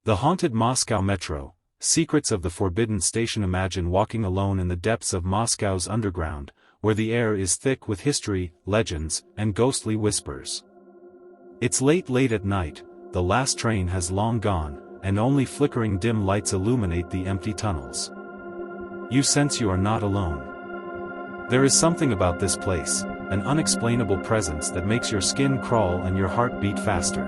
The haunted Moscow Metro, secrets of the forbidden station. Imagine walking alone in the depths of Moscow's underground, where the air is thick with history, legends, and ghostly whispers. It's late at night, the last train has long gone, and only flickering dim lights illuminate the empty tunnels. You sense you are not alone. There is something about this place, an unexplainable presence that makes your skin crawl and your heart beat faster.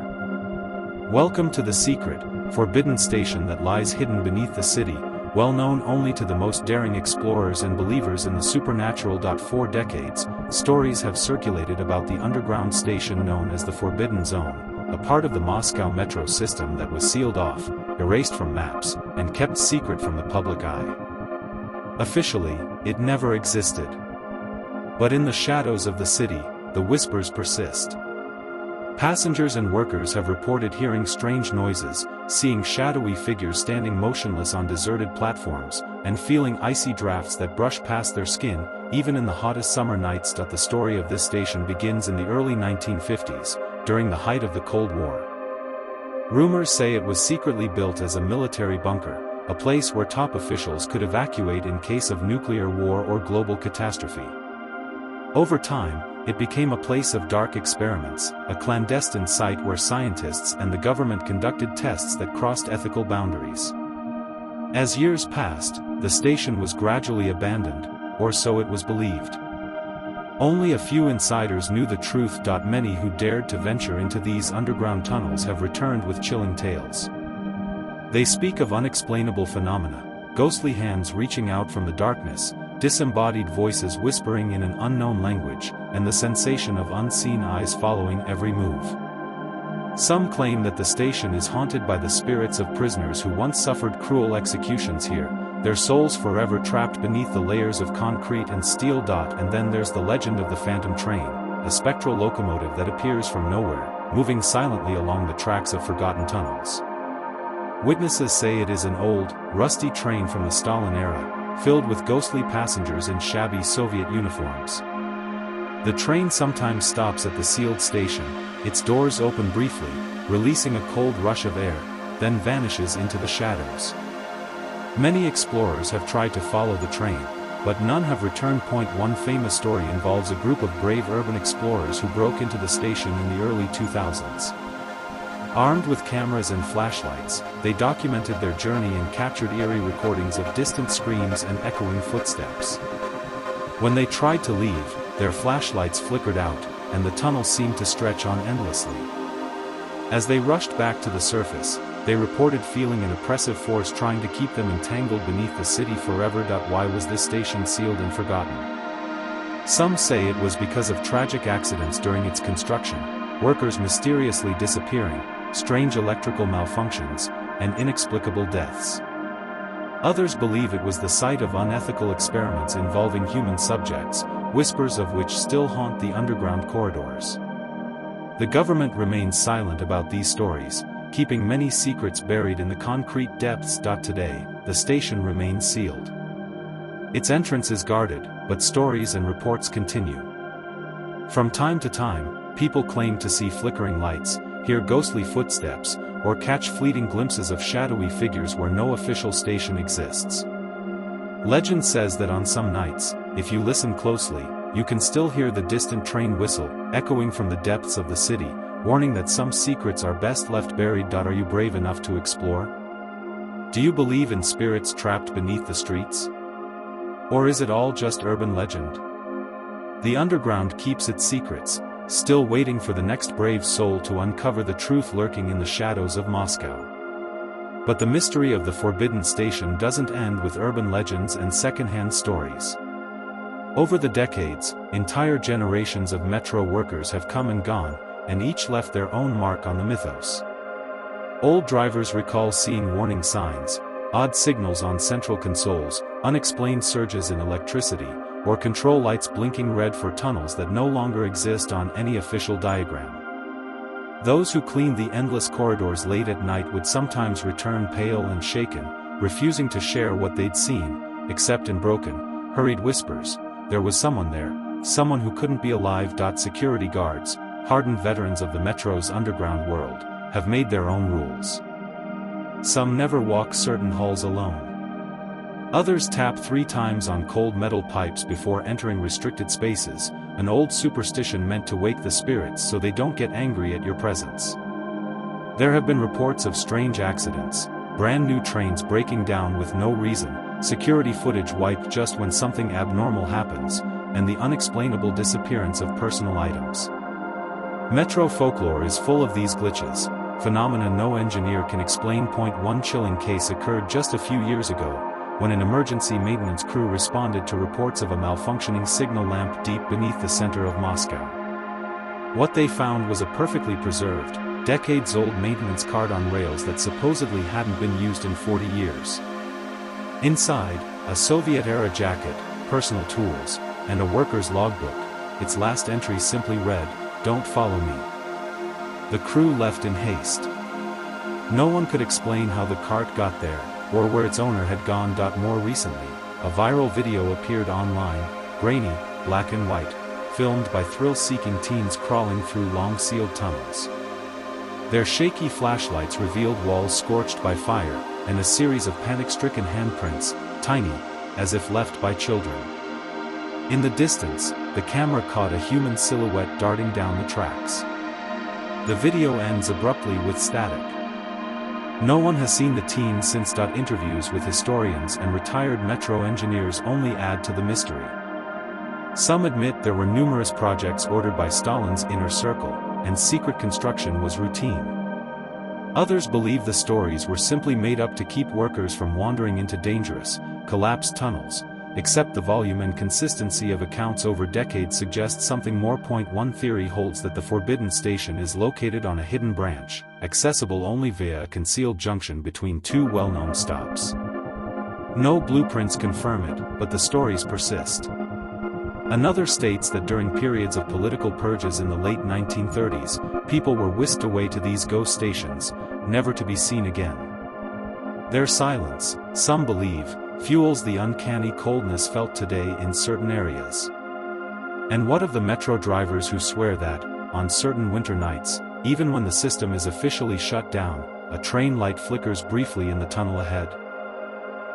Welcome to the secret, forbidden station that lies hidden beneath the city, well known only to the most daring explorers and believers in the supernatural. For decades, stories have circulated about the underground station known as the Forbidden Zone, a part of the Moscow metro system that was sealed off, erased from maps, and kept secret from the public eye. Officially, it never existed. But in the shadows of the city, the whispers persist. Passengers and workers have reported hearing strange noises, seeing shadowy figures standing motionless on deserted platforms, and feeling icy drafts that brush past their skin, even in the hottest summer nights. The story of this station begins in the early 1950s, during the height of the Cold War. Rumors say it was secretly built as a military bunker, a place where top officials could evacuate in case of nuclear war or global catastrophe. Over time, it became a place of dark experiments, a clandestine site where scientists and the government conducted tests that crossed ethical boundaries. As years passed, the station was gradually abandoned, or so it was believed. Only a few insiders knew the truth. Many who dared to venture into these underground tunnels have returned with chilling tales. They speak of unexplainable phenomena, ghostly hands reaching out from the darkness, disembodied voices whispering in an unknown language, and the sensation of unseen eyes following every move. Some claim that the station is haunted by the spirits of prisoners who once suffered cruel executions here, their souls forever trapped beneath the layers of concrete and steel. And then there's the legend of the Phantom Train, a spectral locomotive that appears from nowhere, moving silently along the tracks of forgotten tunnels. Witnesses say it is an old, rusty train from the Stalin era, filled with ghostly passengers in shabby Soviet uniforms. The train sometimes stops at the sealed station, its doors open briefly, releasing a cold rush of air, then vanishes into the shadows. Many explorers have tried to follow the train, but none have returned. One famous story involves a group of brave urban explorers who broke into the station in the early 2000s. Armed with cameras and flashlights, they documented their journey and captured eerie recordings of distant screams and echoing footsteps. When they tried to leave, their flashlights flickered out, and the tunnel seemed to stretch on endlessly. As they rushed back to the surface, they reported feeling an oppressive force trying to keep them entangled beneath the city forever. Why was this station sealed and forgotten? Some say it was because of tragic accidents during its construction, workers mysteriously disappearing, strange electrical malfunctions, and inexplicable deaths. Others believe it was the site of unethical experiments involving human subjects, whispers of which still haunt the underground corridors. The government remains silent about these stories, keeping many secrets buried in the concrete depths. Today, the station remains sealed. Its entrance is guarded, but stories and reports continue. From time to time, people claim to see flickering lights, hear ghostly footsteps, or catch fleeting glimpses of shadowy figures where no official station exists. Legend says that on some nights, if you listen closely, you can still hear the distant train whistle, echoing from the depths of the city, warning that some secrets are best left buried. Are you brave enough to explore? Do you believe in spirits trapped beneath the streets? Or is it all just urban legend? The underground keeps its secrets, still waiting for the next brave soul to uncover the truth lurking in the shadows of Moscow. But the mystery of the Forbidden Station doesn't end with urban legends and second-hand stories. Over the decades, entire generations of metro workers have come and gone, and each left their own mark on the mythos. Old drivers recall seeing warning signs, odd signals on central consoles, unexplained surges in electricity, or control lights blinking red for tunnels that no longer exist on any official diagram. Those who cleaned the endless corridors late at night would sometimes return pale and shaken, refusing to share what they'd seen, except in broken, hurried whispers. There was someone there, someone who couldn't be alive. Security guards, hardened veterans of the metro's underground world, have made their own rules. Some never walk certain halls alone. Others tap 3 times on cold metal pipes before entering restricted spaces, an old superstition meant to wake the spirits so they don't get angry at your presence. There have been reports of strange accidents, brand new trains breaking down with no reason, security footage wiped just when something abnormal happens, and the unexplainable disappearance of personal items. Metro folklore is full of these glitches, phenomena no engineer can explain. One chilling case occurred just a few years ago, when an emergency maintenance crew responded to reports of a malfunctioning signal lamp deep beneath the center of Moscow. What they found was a perfectly preserved, decades-old maintenance cart on rails that supposedly hadn't been used in 40 years. Inside, a Soviet-era jacket, personal tools, and a worker's logbook. Its last entry simply read, "Don't follow me." The crew left in haste. No one could explain how the cart got there, or where its owner had gone. More recently, a viral video appeared online, grainy, black and white, filmed by thrill-seeking teens crawling through long-sealed tunnels. Their shaky flashlights revealed walls scorched by fire, and a series of panic-stricken handprints, tiny, as if left by children. In the distance, the camera caught a human silhouette darting down the tracks. The video ends abruptly with static. No one has seen the teens since. Interviews with historians and retired metro engineers only add to the mystery. Some admit there were numerous projects ordered by Stalin's inner circle, and secret construction was routine. Others believe the stories were simply made up to keep workers from wandering into dangerous, collapsed tunnels, except the volume and consistency of accounts over decades suggest something more. One theory holds that the Forbidden Station is located on a hidden branch, accessible only via a concealed junction between 2 well-known stops. No blueprints confirm it, but the stories persist. Another states that during periods of political purges in the late 1930s, people were whisked away to these ghost stations, never to be seen again. Their silence, some believe, fuels the uncanny coldness felt today in certain areas. And what of the metro drivers who swear that, on certain winter nights, even when the system is officially shut down, a train light flickers briefly in the tunnel ahead?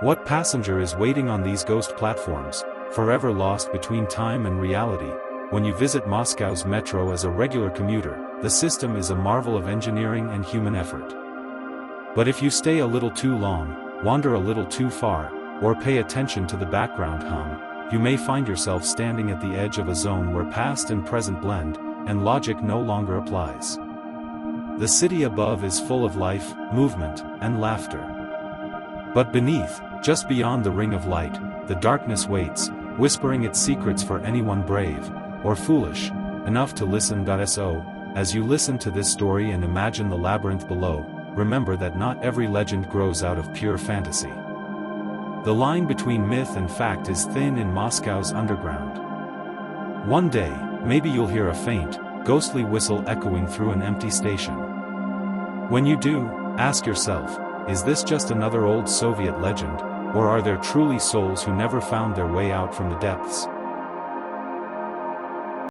What passenger is waiting on these ghost platforms, forever lost between time and reality? When you visit Moscow's metro as a regular commuter, the system is a marvel of engineering and human effort. But if you stay a little too long, wander a little too far, or pay attention to the background hum, you may find yourself standing at the edge of a zone where past and present blend, and logic no longer applies. The city above is full of life, movement, and laughter. But beneath, just beyond the ring of light, the darkness waits, whispering its secrets for anyone brave, or foolish, enough to listen. So, as you listen to this story and imagine the labyrinth below, remember that not every legend grows out of pure fantasy. The line between myth and fact is thin in Moscow's underground. One day, maybe you'll hear a faint, ghostly whistle echoing through an empty station. When you do, ask yourself, is this just another old Soviet legend, or are there truly souls who never found their way out from the depths?